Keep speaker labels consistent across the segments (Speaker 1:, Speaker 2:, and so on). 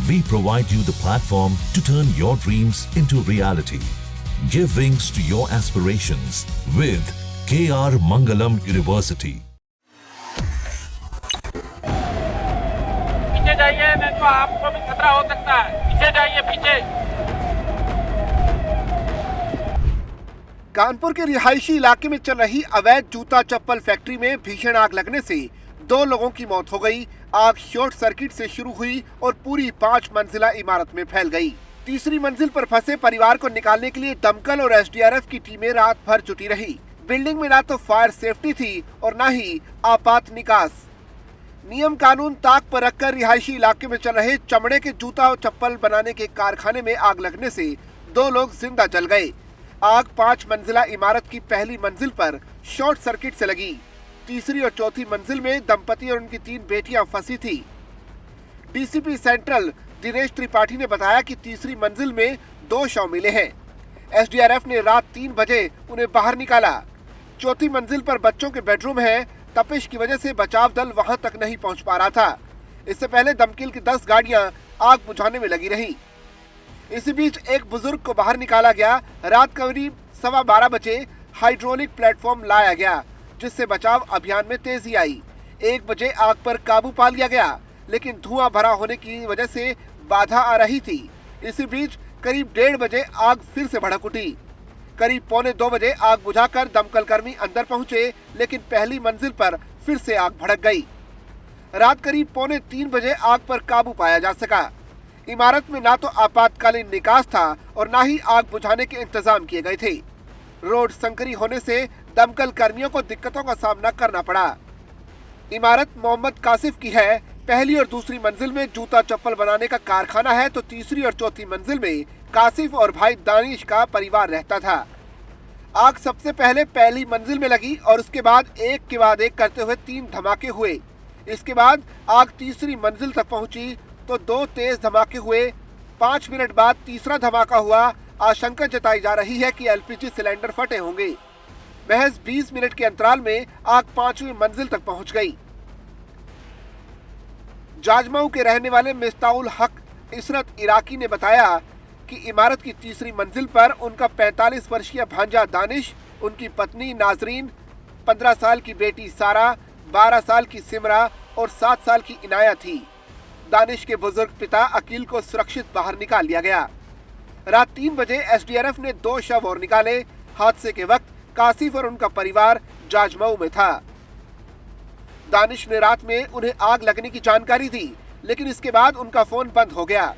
Speaker 1: We provide you the platform to turn your dreams into reality. Give wings to your aspirations with KR Mangalam University.
Speaker 2: पीछे जाइए, नहीं तो आपको भी खतरा हो सकता है। पीछे जाइए, पीछे।
Speaker 3: कानपुर के रिहायशी इलाके में चल रही अवैध जूता चप्पल फैक्ट्री में भीषण आग लगने से 2 लोगों की मौत हो गई। आग शॉर्ट सर्किट से शुरू हुई और पूरी 5 मंजिला इमारत में फैल गई। तीसरी मंजिल पर फंसे परिवार को निकालने के लिए दमकल और एसडीआरएफ की टीमें रात भर जुटी रही। बिल्डिंग में ना तो फायर सेफ्टी थी और न ही आपात निकास। नियम कानून ताक पर रखकर रिहायशी इलाके में चल रहे चमड़े के जूता और चप्पल बनाने के कारखाने में आग लगने से 2 लोग जिंदा जल गए। आग 5 मंजिला इमारत की पहली मंजिल पर शॉर्ट सर्किट से लगी। तीसरी और चौथी मंजिल में दंपति और उनकी 3 बेटियां फंसी थी। डीसीपी सेंट्रल दिनेश त्रिपाठी ने बताया कि तीसरी मंजिल में 2 शव मिले हैं। एसडीआरएफ ने रात 3 बजे उन्हें बाहर निकाला। चौथी मंजिल पर बच्चों के बेडरूम है। तपिश की वजह से बचाव दल वहां तक नहीं पहुंच पा रहा था। इससे पहले दमकल की 10 गाड़ियां आग बुझाने में लगी रही। इसी बीच एक बुजुर्ग को बाहर निकाला गया। रात करीब 12:15 बजे हाइड्रोलिक प्लेटफॉर्म लाया गया, जिससे बचाव अभियान में तेजी आई। 1 बजे आग पर काबू पा लिया गया, लेकिन धुआं भरा होने की वजह से बाधा आ रही थी। इसी बीच करीब 1:30 बजे आग फिर से भड़क उठी। करीब 1:45 बजे आग बुझाकर दमकल कर्मी अंदर पहुंचे, लेकिन पहली मंजिल पर फिर से आग भड़क गई। रात करीब 2:45 बजे आग पर काबू पाया जा सका। इमारत में ना तो आपातकालीन निकास था और ना ही आग बुझाने के इंतजाम किए गए थे। रोड संकरी होने से दमकल कर्मियों को दिक्कतों का सामना करना पड़ा। इमारत मोहम्मद कासिफ की है। पहली और दूसरी मंजिल में जूता चप्पल बनाने का कारखाना है, तो तीसरी और चौथी मंजिल में कासिफ और भाई दानिश का परिवार रहता था। आग सबसे पहले पहली मंजिल में लगी और उसके बाद एक के बाद एक करते हुए 3 धमाके हुए। इसके बाद आग तीसरी मंजिल तक पहुंची तो 2 तेज धमाके हुए। 5 मिनट बाद तीसरा धमाका हुआ। आशंका जताई जा रही है कि एलपीजी सिलेंडर फटे होंगे। महज 20 मिनट के अंतराल में आग 5वीं मंजिल तक पहुंच गई। जाजमऊ के रहने वाले मिस्ताउल हक इसरत इराकी ने बताया कि इमारत की तीसरी मंजिल पर उनका 45 वर्षीय भांजा दानिश, उनकी पत्नी नाजरीन, 15 साल की बेटी सारा, 12 साल की सिमरा और 7 साल की इनाया थी। दानिश के बुजुर्ग पिता अकील को सुरक्षित बाहर निकाल लिया गया। रात 3 बजे एसडीआरएफ ने 2 शव और निकाले। हादसे के वक्त कासिफ और उनका परिवार जाजमऊ में था। दानिश ने रात में उन्हें आग लगने की जानकारी दी, लेकिन इसके बाद उनका फोन बंद हो गया।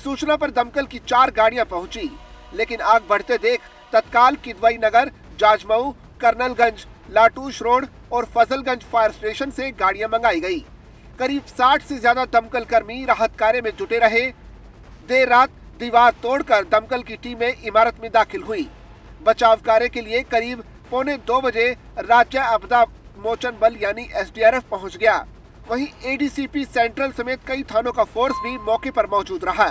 Speaker 3: सूचना पर दमकल की 4 गाड़ियां पहुंची, लेकिन आग बढ़ते देख तत्काल किदवई नगर, जाजमऊ, कर्नलगंज, लाटूश रोड और फजलगंज फायर स्टेशन से गाड़ियां मंगाई गई। करीब 60 से ज्यादा दमकल कर्मी राहत कार्य में जुटे रहे। देर रात दीवार तोड़कर दमकल की टीमें इमारत में दाखिल हुई। बचाव कार्य के लिए करीब 1:45 बजे राज्य आपदा मोचन बल यानी एसडीआरएफ पहुंच गया। वहीं एडीसीपी सेंट्रल समेत कई थानों का फोर्स भी मौके पर मौजूद रहा।